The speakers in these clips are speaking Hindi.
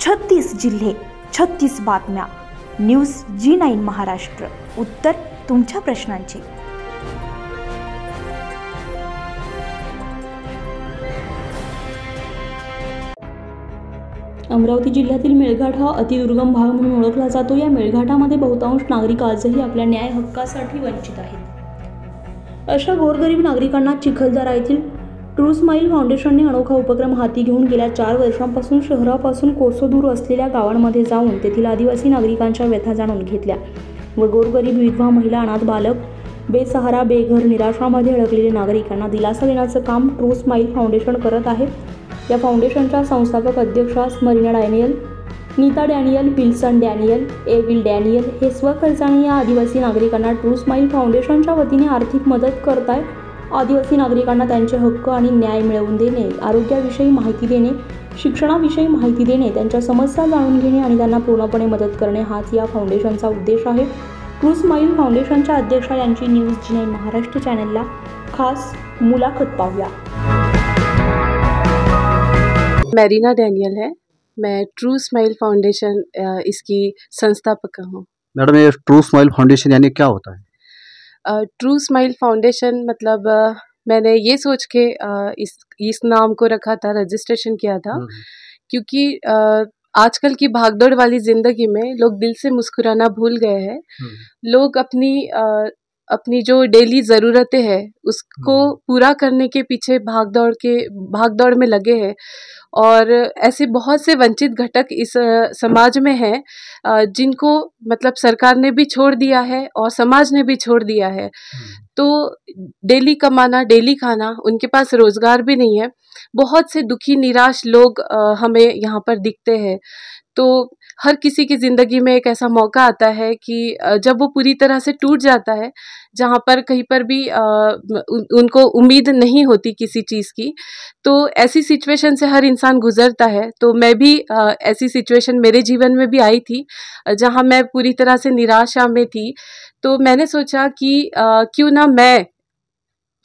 36 जिल्हे, 36 बातम्या. News G9 Maharashtra. उत्तर तुमच्या प्रश्नांची. अमरावती जिल्ह्यातील मेळघाट हा अतिदुर्गम भाग म्हणून ओळखला जातो. या मेळघाटामध्ये बहुतांश नागरिक आजही आपल्या न्याय हक्कासाठी वंचित आहेत. अशा गोरगरीब नागरिकांना चिखलदरा येथील ट्रू स्माइल फाउंडेशनने अनोखा उपक्रम हाती घेऊन गेल्या 4 वर्षांपासून शहरापासून कोसदूर असलेल्या गावांमध्ये जाऊन तेथील आदिवासी नागरिकांच्या व्यथा जाणून घेतल्या व गोरगरीब विधवा महिला, अनाथ बालक, बेसहारा, बेघर, निराशामध्ये अडकलेले नागरिकांना दिलासा देण्याचं काम ट्रू स्माइल फाउंडेशन करत आहे. या फाउंडेशनच्या संस्थापक अध्यक्षा Smarina Daniel, Nita Daniel, Wilson Daniel, एविल डॅनियल हे स्वखर्चाने या आदिवासी नागरिकांना ट्रू स्माइल फाउंडेशनच्या वतीने आर्थिक मदत करताय. आदिवासी नागरिकांना त्यांचे हक्क आणि न्याय मिळवून देणे, आरोग्याविषयी माहिती देणे, शिक्षणाविषयी माहिती देणे, त्यांच्या समस्या जाणून घेणे आणि त्यांना पूर्णपणे मदत करणे हाच या फाउंडेशनचा उद्देश आहे. ट्रू स्माइल फाउंडेशनच्या अध्यक्षा यांची न्यूज G9 महाराष्ट्र चॅनलला खास मुलाखत पाहूया. मेरिना डैनियल है. मैं ट्रू स्माइल फाउंडेशन इसकी संस्थापक हूँ. मैडम, ये ट्रू स्माइल फाउंडेशन यानी क्या होता है? ट्रू स्माइल फाउंडेशन मतलब मैंने ये सोच के इस नाम को रखा था, रजिस्ट्रेशन किया था, क्योंकि आजकल की भागदौड़ वाली ज़िंदगी में लोग दिल से मुस्कुराना भूल गए हैं. लोग अपनी जो डेली ज़रूरतें हैं उसको पूरा करने के पीछे भागदौड़ में लगे हैं और ऐसे बहुत से वंचित घटक इस समाज में हैं जिनको मतलब सरकार ने भी छोड़ दिया है और समाज ने भी छोड़ दिया है. तो डेली कमाना, डेली खाना, उनके पास रोज़गार भी नहीं है. बहुत से दुखी निराश लोग हमें यहाँ पर दिखते हैं. तो हर किसी की ज़िंदगी में एक ऐसा मौका आता है कि जब वो पूरी तरह से टूट जाता है, जहाँ पर कहीं पर भी उनको उम्मीद नहीं होती किसी चीज़ की. तो ऐसी सिचुएशन से हर इंसान गुज़रता है. तो मैं भी ऐसी सिचुएशन मेरे जीवन में भी आई थी जहाँ मैं पूरी तरह से निराशा में थी. तो मैंने सोचा कि क्यों ना मैं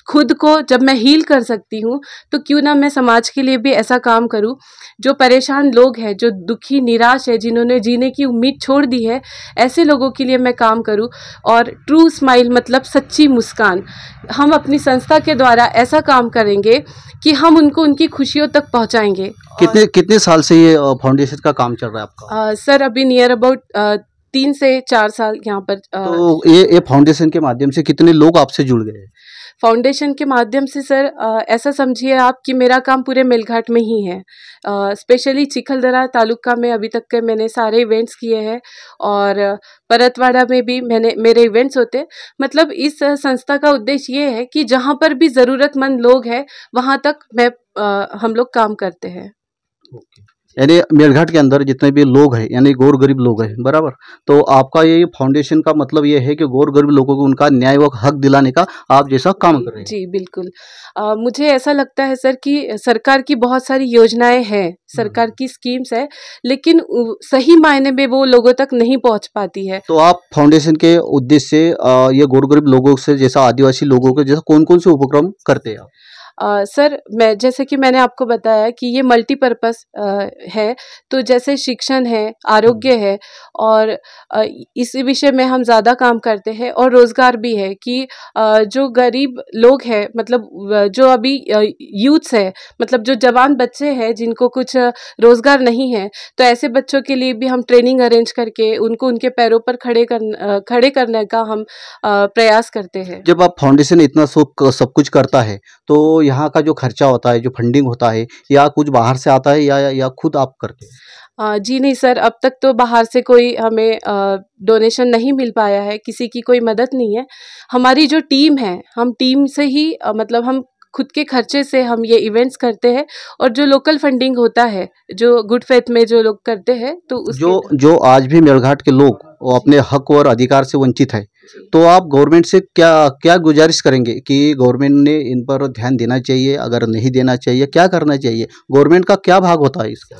खुद को जब मैं हील कर सकती हूँ तो क्यों ना मैं समाज के लिए भी ऐसा काम करूँ. जो परेशान लोग हैं, जो दुखी निराश है, जिन्होंने जीने की उम्मीद छोड़ दी है, ऐसे लोगों के लिए मैं काम करूँ. और ट्रू स्माइल मतलब सच्ची मुस्कान. हम अपनी संस्था के द्वारा ऐसा काम करेंगे कि हम उनको उनकी खुशियों तक पहुँचाएंगे. कितने साल से ये फाउंडेशन का काम चल रहा है आपका? सर, अभी नियर अबाउट 3 से 4 साल यहाँ पर. तो ये फाउंडेशन के माध्यम से कितने लोग आपसे जुड़ गए? फाउंडेशन के माध्यम से सर ऐसा समझिए आप कि मेरा काम पूरे मेलघाट में ही है. स्पेशली चिखलदरा तालुका में अभी तक के मैंने सारे इवेंट्स किए हैं और परतवाड़ा में भी मेरे इवेंट्स होते. मतलब इस संस्था का उद्देश्य ये है कि जहाँ पर भी ज़रूरतमंद लोग हैं वहाँ तक हम लोग काम करते हैं. यानी मेलघाट के अंदर जितने भी लोग हैं, यानी गौर गरीब लोग हैं, बराबर. तो आपका ये फाउंडेशन का मतलब ये है कि गौर गरीब लोगों को उनका न्याय व हक दिलाने का आप जैसा काम कर रहे हैं. जी बिल्कुल. मुझे ऐसा लगता है सर कि सरकार की बहुत सारी योजनाएं हैं, सरकार की स्कीम्स है, लेकिन सही मायने में वो लोगों तक नहीं पहुंच पाती है. तो आप फाउंडेशन के उद्देश्य से ये गौर गरीब लोगों से, जैसा आदिवासी लोगों के जैसा कौन कौन से उपक्रम करते हैं आप? सर, मैं जैसे कि मैंने आपको बताया कि ये मल्टीपर्पज़ है. तो जैसे शिक्षण है, आरोग्य है और इस विषय में हम ज़्यादा काम करते हैं. और रोज़गार भी है कि जो गरीब लोग हैं, मतलब जो अभी यूथ्स है, मतलब जो जवान बच्चे हैं जिनको कुछ रोज़गार नहीं है, तो ऐसे बच्चों के लिए भी हम ट्रेनिंग अरेंज करके उनको उनके पैरों पर खड़े करने का हम प्रयास करते हैं. जब आप फाउंडेशन इतना सब कुछ करता है तो यहाँ का जो खर्चा होता है, जो फंडिंग होता है, या कुछ बाहर से आता है या खुद आप करते हैं? जी नहीं सर, अब तक तो बाहर से कोई हमें डोनेशन नहीं मिल पाया है, किसी की कोई मदद नहीं है. हमारी जो टीम है, हम टीम से ही मतलब हम खुद के खर्चे से हम ये इवेंट्स करते हैं. और जो लोकल फंडिंग होता है, जो गुड फेथ में जो लोग करते हैं, तो जो आज भी मेलघाट के लोग वो अपने हक और अधिकार से वंचित है, तो आप गवर्नमेंट से क्या गुजारिश करेंगे कि गवर्नमेंट ने इन पर ध्यान देना चाहिए, अगर नहीं देना चाहिए क्या करना चाहिए, गवर्नमेंट का क्या भाग होता है इसका?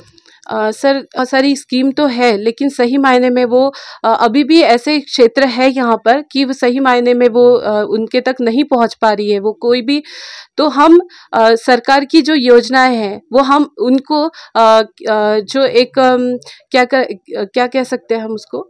सर बहुत सारी स्कीम तो है, लेकिन सही मायने में वो अभी भी ऐसे क्षेत्र है यहाँ पर कि वो सही मायने में वो उनके तक नहीं पहुँच पा रही है वो कोई भी। तो हम सरकार की जो योजनाएं हैं वो हम उनको जो एक क्या कह सकते हैं हम उसको,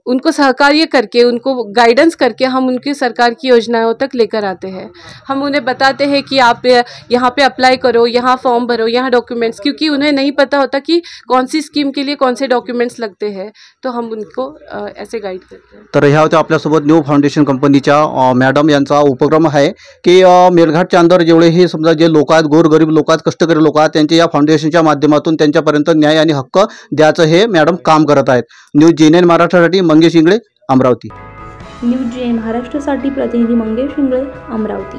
उनको सहकार्य करके, उनको गाइडेंस करके हम उनकी सरकार की योजनाओं तक लेकर आते हैं। हम उन्हें बताते हैं कि आप यहाँ पे अप्लाई करो, यहाँ फॉर्म भरो, यहाँ डॉक्यूमेंट्स, क्योंकि उन्हें नहीं पता होता कि कौन सी स्कीम के लिए कौन से डॉक्यूमेंट्स लगते हैं, तो हम उनको ऐसे गाईड करते हैं। तर ह्या होत्या आपल्यासोबत न्यू फाउंडेशन कंपनीच्या मॅडम यांचा उपक्रम आहे की मेळघाटच्या अंदर जेवढेही समजा जे लोक आहेत, गोरगरीब लोक आहेत, कष्टकरी लोक आहेत, त्यांचे या फाउंडेशनच्या माध्यमातून त्यांच्यापर्यंत न्याय आणि हक्क द्यायचं हे मॅडम काम करत आहेत। न्यूज जी9 महाराष्ट्रासाठी मंगेश इंगळे, अमरावती। न्यूज जी महाराष्ट्रासाठी प्रतिनिधी मंगेश इंगळे, अमरावती।